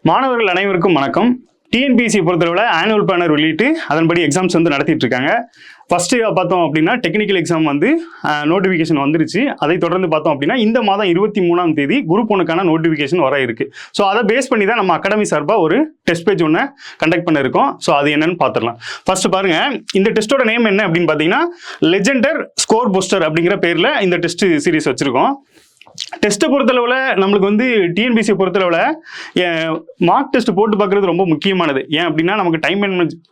மாணவர்கள் அனைவருக்கும் வணக்கம். டிஎன்பிஎஸ்சி பொறுத்தளவில் ஆனுவல் பிளானர் வெளியிட்டு அதன்படி எக்ஸாம்ஸ் வந்து நடத்திட்டு இருக்காங்க. ஃபர்ஸ்ட் பார்த்தோம் அப்படின்னா டெக்னிக்கல் எக்ஸாம் வந்து நோட்டிஃபிகேஷன் வந்துருச்சு. அதை தொடர்ந்து பார்த்தோம் அப்படின்னா இந்த மாதம் 23ஆம் தேதி குரூப் 1க்கான நோட்டிஃபிகேஷன் வர இருக்கு. ஸோ அதை பேஸ் பண்ணி தான் நம்ம அகாடமி சார்பாக ஒரு டெஸ்ட் பேஜ் ஒன்று கண்டக்ட் பண்ண இருக்கோம். ஸோ அது என்னன்னு பார்த்துடலாம். ஃபர்ஸ்ட் பாருங்க, இந்த டெஸ்ட்டோட நேம் என்ன அப்படின்னு பார்த்தீங்கன்னா லெஜெண்டர் ஸ்கோர் பூஸ்டர் அப்படிங்கிற பேரில் இந்த டெஸ்ட் சீரிஸ் வச்சிருக்கோம். டெஸ்ட்டை பொறுத்தளவில் நம்மளுக்கு வந்து டிஎன்பிஎஸ்சி பொறுத்தளவில் மார்க் டெஸ்ட் போட்டு பார்க்குறது ரொம்ப முக்கியமானது. ஏன் அப்படின்னா நமக்கு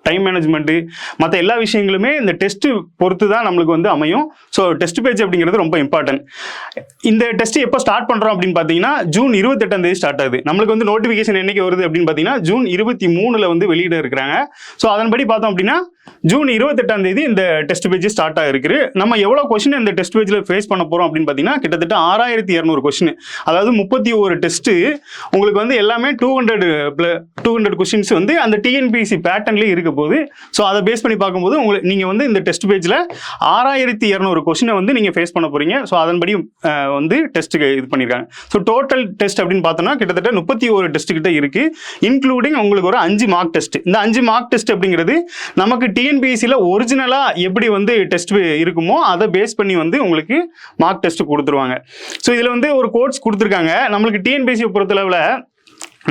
டைம் மேனேஜ்மெண்ட்டு மற்ற எல்லா விஷயங்களுமே இந்த டெஸ்ட்டு பொறுத்து தான் நம்மளுக்கு வந்து அமையும். ஸோ டெஸ்ட் பேஜ் அப்படிங்கிறது ரொம்ப இம்பார்ட்டன்ட். இந்த டெஸ்ட் எப்போ ஸ்டார்ட் பண்ணுறோம் அப்படின்னு பார்த்தீங்கன்னா ஜூன் 28ஆம் தேதி ஸ்டார்ட் ஆகுது. நம்மளுக்கு வந்து நோட்டிஃபிகேஷன் என்னைக்கு வருது அப்படின்னு பார்த்தீங்கன்னா ஜூன் 23 வந்து வெளியிட இருக்கிறாங்க. ஸோ அதன்படி பார்த்தோம் அப்படின்னா ஜூன் 28ஆம் தேதி இந்த டெஸ்ட் பேஜ் ஸ்டார்ட் ஆகிருக்கு. நம்ம எவ்வளோ கொஸ்டின் இந்த டெஸ்ட் பேஜில் ஃபேஸ் பண்ண போகிறோம் அப்படின்னு பார்த்தீங்கன்னா கிட்டத்தட்ட 6200 கொஸ்டின். அதாவது 31 டெஸ்ட்டு உங்களுக்கு வந்து எல்லாமே 200 கொஸ்டின்ஸ் வந்து அந்த டிஎன்பிஎஸ்சி பேட்டர்ன்லேயே இருக்க போகுது. ஸோ அதை பேஸ் பண்ணி பார்க்கும்போது நீங்கள் வந்து இந்த டெஸ்ட் பேஜில் 6200 கொஸ்டினை வந்து நீங்கள் ஃபேஸ் பண்ண போகிறீங்க. ஸோ அதன்படி வந்து டெஸ்ட்டுக்கு இது பண்ணியிருக்காங்க. ஸோ டோட்டல் டெஸ்ட் அப்படின்னு பார்த்தோம்னா கிட்டத்தட்ட 31 டெஸ்ட் கிட்ட இருக்குது, இன்க்ளூடிங் உங்களுக்கு ஒரு 5 மார்க் டெஸ்ட். இந்த 5 மார்க் டெஸ்ட் அப்படிங்கிறது நமக்கு டிஎன்பிஎஸ்சியில் ஒரிஜினலாக எப்படி வந்து டெஸ்ட் இருக்குமோ அதை பேஸ் பண்ணி வந்து உங்களுக்கு மார்க் டெஸ்ட் கொடுத்துருவாங்க. ஸோ இதில் வந்து ஒரு கோட்ஸ் கொடுத்துருக்காங்க. நம்மளுக்கு டிஎன்பிஎஸ்சியை பொறுத்தளவில்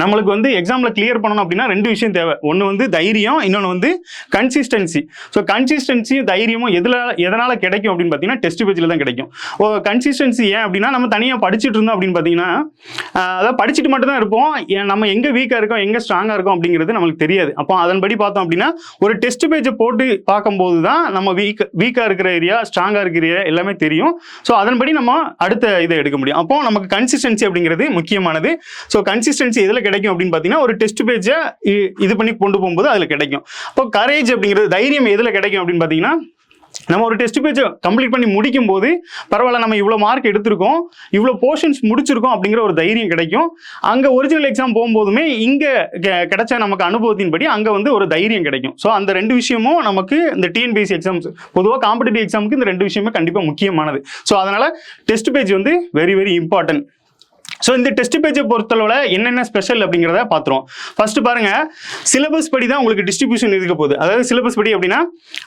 நம்மளுக்கு வந்து எக்ஸாமில் கிளியர் பண்ணணும் அப்படின்னா 2 விஷயம் தேவை. ஒன்று வந்து தைரியம், இன்னொன்று வந்து கன்சிஸ்டன்சி. ஸோ கன்சிஸ்டன்சியும் தைரியமும் எதனால் கிடைக்கும் அப்படின்னு பார்த்தீங்கன்னா டெஸ்ட் பேஜில் தான் கிடைக்கும். கன்சிஸ்டன்சி ஏன் அப்படின்னா நம்ம தனியாக படிச்சுட்டு இருந்தோம் அப்படின்னு பார்த்தீங்கன்னா அதாவது படிச்சுட்டு மட்டும் தான் இருப்போம். நம்ம எங்கே வீக்காக இருக்கோம் எங்கே ஸ்ட்ராங்காக இருக்கோம் அப்படிங்கிறது நம்மளுக்கு தெரியாது. அப்போ அதன்படி பார்த்தோம் அப்படின்னா ஒரு டெஸ்ட் பேஜை போட்டு பார்க்கும்போது தான் நம்ம வீக்காக இருக்கிற ஏரியா ஸ்ட்ராங்காக இருக்கிற ஏரியா எல்லாமே தெரியும். ஸோ அதன்படி நம்ம அடுத்த இதை எடுக்க முடியும். அப்போ நமக்கு கன்சிஸ்டன்சி அப்படிங்கிறது முக்கியமானது. ஸோ கன்சிஸ்டன்சி எதில் கிடைக்கும் அப்படின்னு பார்த்தீங்கன்னா ஒரு டெஸ்ட் பேஜை இது பண்ணி கொண்டு போகும்போது அதில் கிடைக்கும். அப்போ கரேஜ் அப்படிங்கிறது தைரியம் எதில் கிடைக்கும் அப்படின்னு பார்த்தீங்கன்னா நம்ம ஒரு டெஸ்ட் பேஜை கம்ப்ளீட் பண்ணி முடிக்கும் போது பரவாயில்ல நம்ம இவ்வளோ மார்க் எடுத்திருக்கோம், இவ்வளோ போர்ஷன்ஸ் முடிச்சிருக்கோம் அப்படிங்கிற ஒரு தைரியம் கிடைக்கும். அங்கே ஒரிஜினல் எக்ஸாம் போகும்போதுமே இங்கே கிடைச்ச நமக்கு அனுபவத்தின்படி அங்கே வந்து ஒரு தைரியம் கிடைக்கும். ஸோ அந்த 2 விஷயமும் நமக்கு இந்த டிஎன்பிஎஸ்சி எக்ஸாம்ஸ் பொதுவாக காம்படிட்டிவ் எக்ஸாமுக்கு இந்த 2 விஷயமே கண்டிப்பாக முக்கியமானது. ஸோ அதனால் டெஸ்ட் பேஜ் வந்து வெரி வெரி இம்பார்ட்டன்ட். ஸோ இந்த டெஸ்ட் பேஜை பொறுத்தளவில் என்னென்ன ஸ்பெஷல் அப்படிங்கிறத பார்த்துருவோம். ஃபர்ஸ்ட் பாருங்க, சிலபஸ் படி தான் உங்களுக்கு டிஸ்ட்ரிபியூஷன் இருக்க போகுது. அதாவது சிலபஸ் படி அப்படின்னா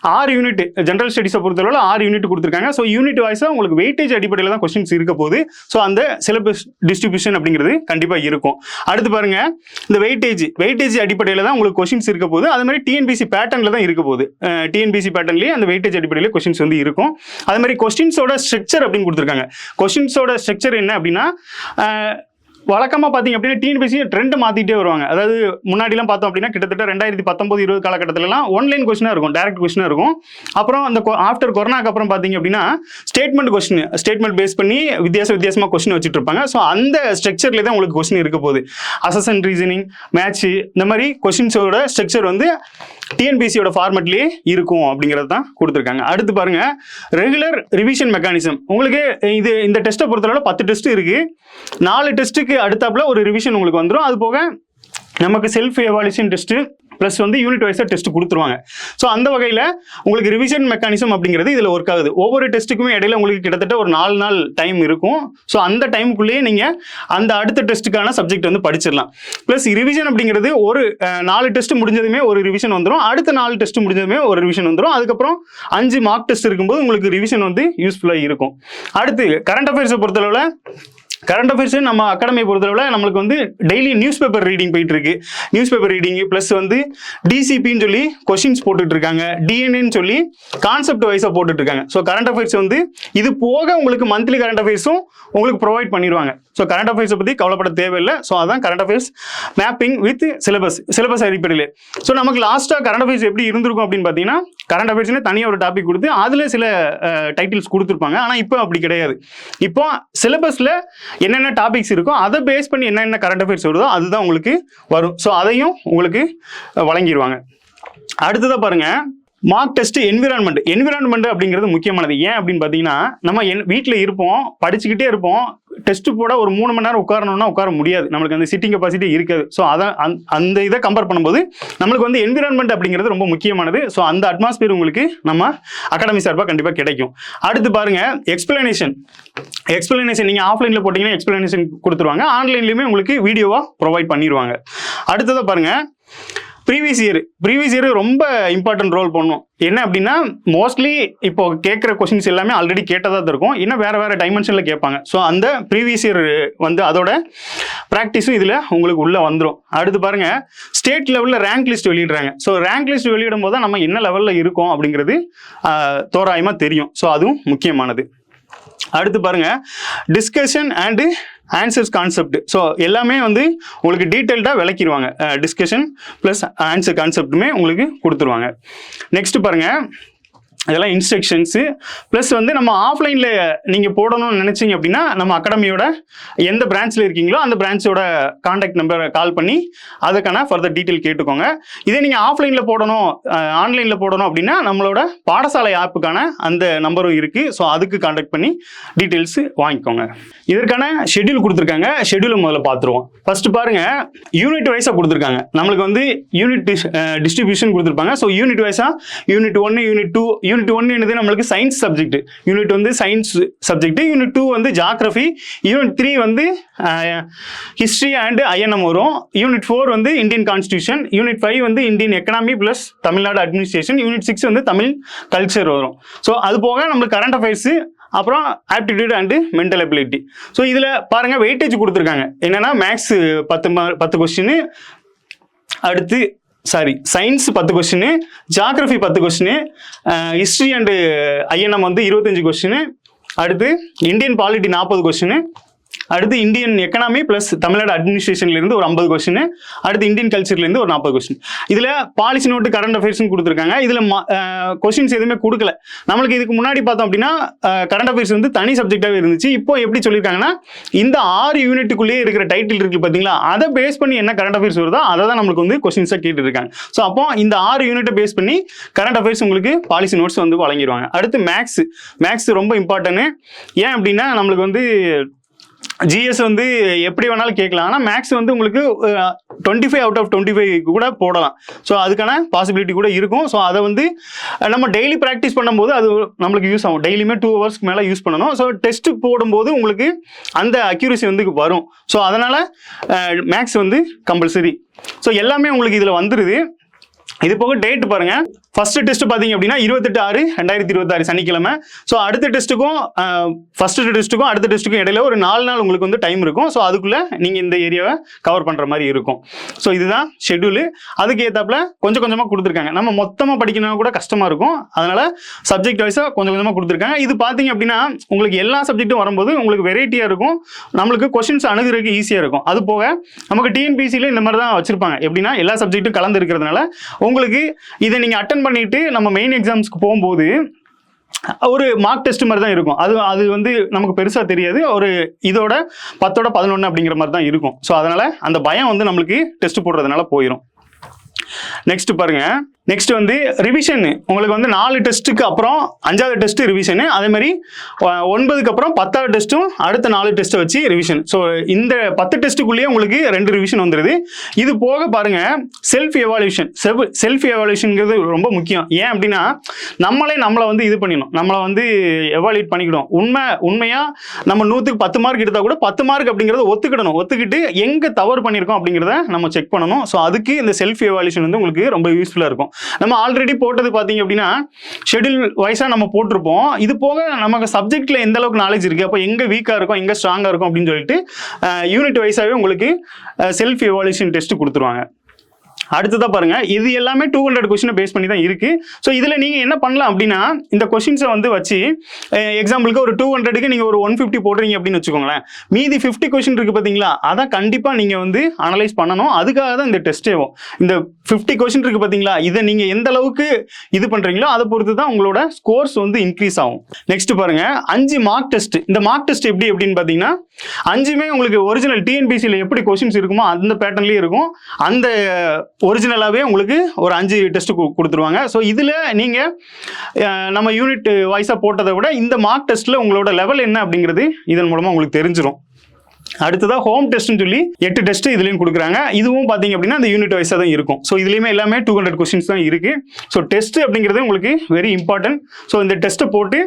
6 யூனிட் ஜென்ரல் ஸ்டடீஸை பொறுத்தளவில் 6 யூனிட் கொடுத்துருக்காங்க. ஸோ யூனிட் வைஸாக உங்களுக்கு வெயிட்டேஜ் அடிப்படையில் தான் கொஸ்டின்ஸ் இருக்க போகுது. ஸோ அந்த சிலபஸ் டிஸ்ட்ரிபியூஷன் அப்படிங்கிறது கண்டிப்பாக இருக்கும். அடுத்து பாருங்க, இந்த வெயிட்டேஜ் அடிப்படையில் தான் உங்களுக்கு கொஸ்டின்ஸ் இருக்க போகுது. அது மாதிரி டிஎன்பிஎஸ்சி பேட்டர்னில் தான் இருக்க போகுது. டிஎன்பிஎஸ்சி பேட்டர்ன்லேயே அந்த வெயிட்டேஜ் அடிப்படையில் கொஸ்டின்ஸ் வந்து இருக்கும். அது மாதிரி கொஸ்டின்ஸோட ஸ்ட்ரக்சர் அப்படின்னு கொடுத்துருக்காங்க. கொஸ்டின்ஸோட ஸ்ட்ரக்சர் என்ன அப்படின்னா வழக்கமாக பார்த்தீங்க அப்படின்னா டிஎன்பிஎஸ்சி ட்ரெண்ட் மாற்றிட்டே வருவாங்க. அதாவது முன்னாடிலாம் பார்த்தோம் அப்படின்னா கிட்டத்தட்ட 2019-20 காலகட்டத்திலலாம் ஒன்லைன் கொஸ்டினாக இருக்கும், டைரக்ட் கொஸ்டினாக இருக்கும். அப்புறம் அந்த ஆஃப்டர் கொரோனாக்கு அப்புறம் பார்த்தீங்க அப்படின்னா ஸ்டேட்மெண்ட் பேஸ் பண்ணி வித்தியாசமாக கொஸ்டின் வச்சுட்டு இருப்பாங்க. ஸோ அந்த ஸ்ட்ரக்சர்லேயே தான் உங்களுக்கு கொஸ்டின் இருக்க போகுது. அசஸ் அண்ட் ரீசனிங், மேட்ச்சு, இந்த மாதிரி கொஸ்டின்ஸோட ஸ்ட்ரக்சர் வந்து டிஎன்பிஎஸ்சியோட ஃபார்மெட்லேயே இருக்கும் அப்படிங்கிறது தான் கொடுத்துருக்காங்க. அடுத்து பாருங்க, ரெகுலர் ரிவிஷன் மெக்கானிசம். உங்களுக்கு இந்த டெஸ்ட்டை பொறுத்தளவில் 10 டெஸ்ட் இருக்கு. 4 டெஸ்ட்டுக்கு அடுத்தாப்புல ஒரு ரிவிஷன் உங்களுக்கு வந்துடும். அது போக நமக்கு செல்ஃப் எவாலுவேஷன் டெஸ்ட் ப்ளஸ் வந்து யூனிட் வைஸாக டெஸ்ட் கொடுத்துருவாங்க. ஸோ அந்த வகையில் உங்களுக்கு ரிவிஷன் மெக்கானிசம் அப்படிங்கிறது இதில் ஒர்க் ஆகுது. ஒவ்வொரு டெஸ்ட்டுக்குமே இடையில உங்களுக்கு கிட்டத்தட்ட ஒரு 4 நாள் டைம் இருக்கும். ஸோ அந்த டைமுக்குள்ளேயே நீங்கள் அந்த அடுத்த டெஸ்ட்டுக்கான சப்ஜெக்ட் வந்து படிச்சிடலாம். ப்ளஸ் ரிவிஷன் அப்படிங்கிறது ஒரு 4 டெஸ்ட் முடிஞ்சதுமே ஒரு ரிவிஷன் வந்துடும். அடுத்த 4 டெஸ்ட் முடிஞ்சதுமே ஒரு ரிவிஷன் வந்துடும். அதுக்கப்புறம் 5 மார்க் டெஸ்ட் இருக்கும்போது உங்களுக்கு ரிவிஷன் வந்து யூஸ்ஃபுல்லாக இருக்கும். அடுத்து கரண்ட் அஃபேர்ஸை பொறுத்தளவில் கரண்ட் அஃபேர்ஸ் நம்ம அகாடமியை பொறுத்தளவில் நம்மளுக்கு வந்து டெய்லி நியூஸ் பேப்பர் ரீடிங் போயிட்டு இருக்கு. நியூஸ் பேப்பர் ரீடிங் ப்ளஸ் வந்து டிசிபின்னு சொல்லி கொஸ்டின்ஸ் போட்டுட்டு இருக்காங்க, டிஎன்ஏன்னு சொல்லி கான்செப்ட் வைஸாக போட்டுட்டு இருக்காங்க. ஸோ கரண்ட் அஃபேர்ஸ் வந்து இது போக உங்களுக்கு மந்த்லி கரண்ட் அஃபேர்ஸும் உங்களுக்கு ப்ரொவைட் பண்ணிடுவாங்க. ஸோ கரண்ட் அஃபேர்ஸை பற்றி கவலைப்பட தேவையில்லை. ஸோ அதான் current affairs mapping with syllabus அடிப்படையில். ஸோ நமக்கு லாஸ்ட்டாக கரண்ட் அஃபேர்ஸ் எப்படி இருந்திருக்கும் அப்படின்னு பார்த்தீங்கன்னா கரண்ட் அஃபேர்ஸ்னு தனியாக ஒரு டாபிக் கொடுத்து அதில் சில டைட்டில்ஸ் கொடுத்துருப்பாங்க. ஆனால் இப்போ அப்படி கிடையாது. இப்போ சிலபஸில் என்னென்ன டாபிக்ஸ் இருக்கோ அதை பேஸ் பண்ணி என்னென்ன கரண்ட் அஃபேர்ஸ் வருதோ அதுதான் உங்களுக்கு வரும். ஸோ அதையும் உங்களுக்கு வழங்கிடுவாங்க. அடுத்ததாக பாருங்க, மார்க் டெஸ்ட் என்விரான்மெண்ட் அப்படிங்கிறது முக்கியமானது. ஏன் அப்படின்னு பார்த்தீங்கன்னா நம்ம வீட்டில் இருப்போம், படிச்சுக்கிட்டே இருப்போம், டெஸ்ட் போட ஒரு 3 மணி நேரம் உட்காரணும்னா உட்கார முடியாது, நம்மளுக்கு அந்த சிட்டிங் கெப்பாசிட்டி இருக்காது. ஸோ அதான் அந்த இதை கம்பேர் பண்ணும்போது நம்மளுக்கு வந்து என்விரான்மெண்ட் அப்படிங்கிறது ரொம்ப முக்கியமானது. ஸோ அந்த அட்மாஸ்பியர் உங்களுக்கு நம்ம அகாடமி சார்பாக கண்டிப்பாக கிடைக்கும். அடுத்து பாருங்க, எக்ஸ்பிளனேஷன் நீங்கள் ஆஃப்லைனில் போட்டிங்கன்னா எக்ஸ்பிளனேஷன் கொடுத்துருவாங்க, ஆன்லைன்லையுமே உங்களுக்கு வீடியோவாக ப்ரொவைட் பண்ணிடுவாங்க. அடுத்ததை பாருங்க, ப்ரீவியஸ் இயர் ரொம்ப இம்பார்ட்டன்ட் ரோல் பண்ணும். என்ன அப்படின்னா மோஸ்ட்லி இப்போ கேட்குற கொஸ்டின்ஸ் எல்லாமே ஆல்ரெடி கேட்டதாக இருக்கும், இன்னும் வேறு டைமென்ஷனில் கேட்பாங்க. ஸோ அந்த ப்ரீவியஸ் இயர் வந்து அதோட ப்ராக்டிஸும் இதில் உங்களுக்கு உள்ளே வந்துடும். அடுத்து பாருங்கள், ஸ்டேட் லெவலில் ரேங்க் லிஸ்ட் வெளியிடுறாங்க. ஸோ ரேங்க் லிஸ்ட் வெளியிடும் போது தான் நம்ம என்ன லெவலில் இருக்கோம் அப்படிங்கிறது தோராயமாக தெரியும். ஸோ அதுவும் முக்கியமானது. அடுத்து பாருங்க, discussion and answers concept. So எல்லாமே வந்து உங்களுக்கு டீட்டெயில்டாக விளக்கிடுவாங்க. டிஸ்கஷன் ப்ளஸ் ஆன்சர் கான்செப்ட்டுமே உங்களுக்கு கொடுத்துருவாங்க. நெக்ஸ்ட் பாருங்க, இதெல்லாம் இன்ஸ்ட்ரக்ஷன்ஸு ப்ளஸ் வந்து நம்ம ஆஃப்லைனில் நீங்கள் போடணும்னு நினச்சிங்க அப்படின்னா நம்ம அகாடமியோட எந்த பிரான்ச்சில் இருக்கீங்களோ அந்த பிரான்ச்சோட கான்டாக்ட் நம்பரை கால் பண்ணி அதுக்கான ஃபர்தர் டீட்டெயில் கேட்டுக்கோங்க. இதே நீங்கள் ஆஃப்லைனில் போடணும், ஆன்லைனில் போடணும் அப்படின்னா நம்மளோட பாடசாலை ஆப்புக்கான அந்த நம்பரும் இருக்குது. ஸோ அதுக்கு கான்டாக்ட் பண்ணி டீட்டெயில்ஸு வாங்கிக்கோங்க. இதற்கான ஷெட்யூல் கொடுத்துருக்காங்க. ஷெட்யூலை முதல்ல பார்த்துருவோம். ஃபர்ஸ்ட் பாருங்கள், யூனிட் வைஸாக கொடுத்துருக்காங்க. நம்மளுக்கு வந்து யூனிட் டிஸ்ட்ரிபியூஷன் கொடுத்துருப்பாங்க. ஸோ யூனிட் வைஸாக யூனிட் 1, யூனிட் 2, யூனிட் 1 என்னது நம்மளுக்கு சயின்ஸ் சப்ஜெக்ட், யூனிட் வந்து சயின்ஸ் சப்ஜெக்ட், யூனிட் 2 வந்து ஜியாகிரபி, யூனிட் 3 வந்து ஹிஸ்ட்ரி அண்ட் ஐஎன்எம் வரும், யூனிட் 4 வந்து இந்தியன் கான்ஸ்டியூஷன், யூனிட் 5 வந்து Indian economy plus Tamil Nadu administration, unit 6 வந்து தமிழ் கல்ச்சர் வரும். ஸோ அது போக நம்மளுக்கு கரண்ட் அஃபேர்ஸு, அப்புறம் aptitude and mental ability. So இதில் பாருங்கள் வெயிட்டேஜ் கொடுத்துருக்காங்க. என்னென்னா மேக்ஸ் 10 கொஸ்டின், அடுத்து science 10 question, geography 10 question, history and INM வந்து 25 கொஸ்டின், அடுத்து இந்தியன் பாலிட்டி 40 கொஸ்டின், அடுத்து இந்தியன் எக்கனாமி ப்ளஸ் தமிழ்நாடு அட்மினிஸ்ட்ரேஷன்லேருந்து ஒரு 50 கொஸ்டின், அடுத்து இந்தியன் கல்ச்சர்லேருந்து ஒரு 40 கொஸ்டின். இதில் பாலிசி நோட்டு கரண்ட் அஃபேர்ஸ்னு கொடுத்துருக்காங்க. இதில் கொஸ்டின்ஸ் எதுவுமே கொடுக்கல. நம்மளுக்கு இதுக்கு முன்னாடி பார்த்தோம் அப்படின்னா கரண்ட் அஃபேர்ஸ் வந்து தனி சப்ஜெக்டாகவே இருந்துச்சு. இப்போ எப்படி சொல்லியிருக்காங்கன்னா இந்த 6 யூனிட்டுக்குள்ளேயே இருக்கிற டைட்டில் இருக்குது பார்த்தீங்களா, அதை பேஸ் பண்ணி என்ன கரண்ட் அஃபேர்ஸ் வருதோ அதை தான் நம்மளுக்கு வந்து கொஸ்டின்ஸாக கேட்டுருக்காங்க. ஸோ அப்போ இந்த 6 யூனிட்டை பேஸ் பண்ணி கரண்ட் அஃபேர்ஸ் உங்களுக்கு பாலிசி நோட்ஸ் வந்து வழங்கிடுவாங்க. அடுத்து மேக்ஸ் ரொம்ப இம்பார்ட்டன்ட். ஏன் அப்படின்னா நம்மளுக்கு வந்து ஜிஎஸ் வந்து எப்படி வேணாலும் கேட்கலாம். ஆனால் மேக்ஸ் வந்து உங்களுக்கு 25 out of 25 கூட போடலாம். ஸோ அதுக்கான பாசிபிலிட்டி கூட இருக்கும். ஸோ அதை வந்து நம்ம டெய்லி ப்ராக்டிஸ் பண்ணும்போது அது நம்மளுக்கு யூஸ் ஆகும். டெய்லியுமே 2 ஹவர்ஸ்க்கு மேலே யூஸ் பண்ணணும். ஸோ டெஸ்ட்டு போடும்போது உங்களுக்கு அந்த அக்யூரசி வந்து வரும். ஸோ அதனால் மேக்ஸ் வந்து கம்பல்சரி. ஸோ எல்லாமே உங்களுக்கு இதில் வந்துடுது. இது போக டேட் பாருங்க, ஃபர்ஸ்ட் டெஸ்ட் பார்த்தீங்க அப்படின்னா 28/6/2026 சனிக்கிழமை. ஸோ அடுத்த டெஸ்ட்டுக்கும் ஃபர்ஸ்ட் டெஸ்ட்டுக்கும் அடுத்த டெஸ்ட்டுக்கும் இடையில ஒரு 4 நாள் உங்களுக்கு வந்து டைம் இருக்கும். ஸோ அதுக்குள்ளே நீங்கள் இந்த ஏரியாவை கவர் பண்ணுற மாதிரி இருக்கும். ஸோ இதுதான் ஷெட்யூலு. அதுக்கு ஏற்றாப்புல கொஞ்சம் கொஞ்சமாக கொடுத்துருக்காங்க. நம்ம மொத்தமாக படிக்கணும்னா கூட கஷ்டமாக இருக்கும். அதனால் சப்ஜெக்ட் வைஸாக கொஞ்சம் கொஞ்சமாக கொடுத்துருக்காங்க. இது பார்த்தீங்க அப்படின்னா உங்களுக்கு எல்லா சப்ஜெக்ட்டும் வரும்போது உங்களுக்கு வெரைட்டியாக இருக்கும். நம்மளுக்கு கொஸ்டின்ஸ் அணுகிறதுக்கு ஈஸியாக இருக்கும். அது போக நமக்கு டிஎன்பிசியில் இந்த மாதிரி தான் வச்சுருப்பாங்க. எப்படின்னா எல்லா சப்ஜெக்ட்டும் கலந்து இருக்கிறதுனால உங்களுக்கு இதை நீங்கள் அட்டன் பண்ணிட்டு நம்ம மெயின் எக்ஸாம்ஸ்க்கு போகும்போது ஒரு மார்க் டெஸ்ட் மாதிரி தான் இருக்கும். அது வந்து நமக்கு பெருசாக தெரியாது. ஒரு இதோட 10/11 அப்படிங்கிற மாதிரி தான் இருக்கும். ஸோ அதனால் அந்த பயம் வந்து நம்மளுக்கு டெஸ்ட் போடுறதுனால போயிடும். நெக்ஸ்ட் பாருங்க, நெக்ஸ்ட் வந்து ரிவிஷன். உங்களுக்கு வந்து 4 டெஸ்ட்டுக்கு அப்புறம் 5வது டெஸ்ட் ரிவிஷனு, அதே மாதிரி 9க்கு அப்புறம் 10வது டெஸ்ட்டும் அடுத்த 4 டெஸ்ட்டை வச்சு ரிவிஷன். ஸோ இந்த 10 டெஸ்ட்டுக்குள்ளேயே உங்களுக்கு 2 ரிவிஷன் வந்துடுது. இது போக பாருங்க செல்ஃப் எவாலுவேஷன்ங்கிறது ரொம்ப முக்கியம். ஏன் அப்படின்னா நம்மளை வந்து இது பண்ணிடணும், நம்மளை வந்து எவாலுவேட் பண்ணிக்கிடும். உண்மையாக நம்ம 100க்கு 10 மார்க் எடுத்தால் கூட 10 மார்க் அப்படிங்கிறத ஒத்துக்கிட்டு எங்கே தவறு பண்ணியிருக்கோம் அப்படிங்கிறத நம்ம செக் பண்ணணும். ஸோ அதுக்கு இந்த செல்ஃப் எவாலுவேஷன் வந்து உங்களுக்கு ரொம்ப யூஸ்ஃபுல்லாக இருக்கும். நம்ம ஆல்ரெடி போட்டது பார்த்தீங்க அப்படின்னா ஷெட்யூல் வைஸாக நம்ம போட்டிருப்போம். இது போக நமக்கு சப்ஜெக்ட்ல எந்த அளவுக்கு நாலேஜ் இருக்கு, அப்போ எங்க வீக்காக இருக்கும் எங்க ஸ்ட்ராங்காக இருக்கும் அப்படின்னு சொல்லிட்டு யூனிட் வைஸாகவே உங்களுக்கு செல்ஃப் எவாலுவேஷன் டெஸ்ட் கொடுத்துருவாங்க. அடுத்ததா பாருங்க, இது எல்லாமே 200 கொஸ்டினை பேஸ் பண்ணி தான் இருக்கு. ஸோ இதுல நீங்க என்ன பண்ணலாம் அப்படின்னா இந்த கொஸ்டின்ஸை வந்து வச்சு எக்ஸாம்பிளுக்கு ஒரு 200க்கு நீங்க ஒரு 150 போடுறீங்க அப்படின்னு வச்சுக்கோங்களேன். மீதி 50 கொஸ்டின் இருக்கு பாத்தீங்களா, அதை கண்டிப்பா நீங்க வந்து அனலைஸ் பண்ணணும். அதுக்காக தான் இந்த டெஸ்டேவும். இந்த 50 கொஸ்டின் இருக்கு பாத்தீங்களா, இதை நீங்க எந்த அளவுக்கு இது பண்றீங்களோ அதை பொறுத்து தான் உங்களோட ஸ்கோர்ஸ் வந்து இன்க்ரீஸ் ஆகும். நெக்ஸ்ட் பாருங்க, 5 மார்க் டெஸ்ட். இந்த மார்க் டெஸ்ட் எப்படின்னு பாத்தீங்கன்னா 5மே உங்களுக்கு ஒரிஜினல் டிஎன்பிசியில் எப்படி கொஸ்டின்ஸ் இருக்குமோ அந்த பேட்டர்ன்லயே இருக்கும். அந்த ஒரிஜினலாகவே உங்களுக்கு ஒரு 5 டெஸ்ட் கொடுத்துருவாங்க. ஸோ இதில் நீங்கள் நம்ம யூனிட் வைஸாக போட்டதை விட இந்த மார்க் டெஸ்ட்டில் உங்களோட லெவல் என்ன அப்படிங்கிறது இதன் மூலமாக உங்களுக்கு தெரிஞ்சிடும். அடுத்ததாக ஹோம் டெஸ்ட்னு சொல்லி 8 டெஸ்ட் இதுலேயும் கொடுக்குறாங்க. இதுவும் பார்த்தீங்க அப்படின்னா அந்த யூனிட் வைஸாக தான் இருக்கும். ஸோ இதுலேயுமே எல்லாமே 200 கொஸ்டின்ஸ் தான் இருக்குது. ஸோ டெஸ்ட் அப்படிங்கிறது உங்களுக்கு வெரி இம்பார்ட்டன்ட். ஸோ இந்த டெஸ்ட்டை போட்டு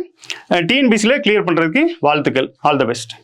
டிஎன்பிசியில் கிளியர் பண்ணுறதுக்கு வாழ்த்துக்கள். All the best.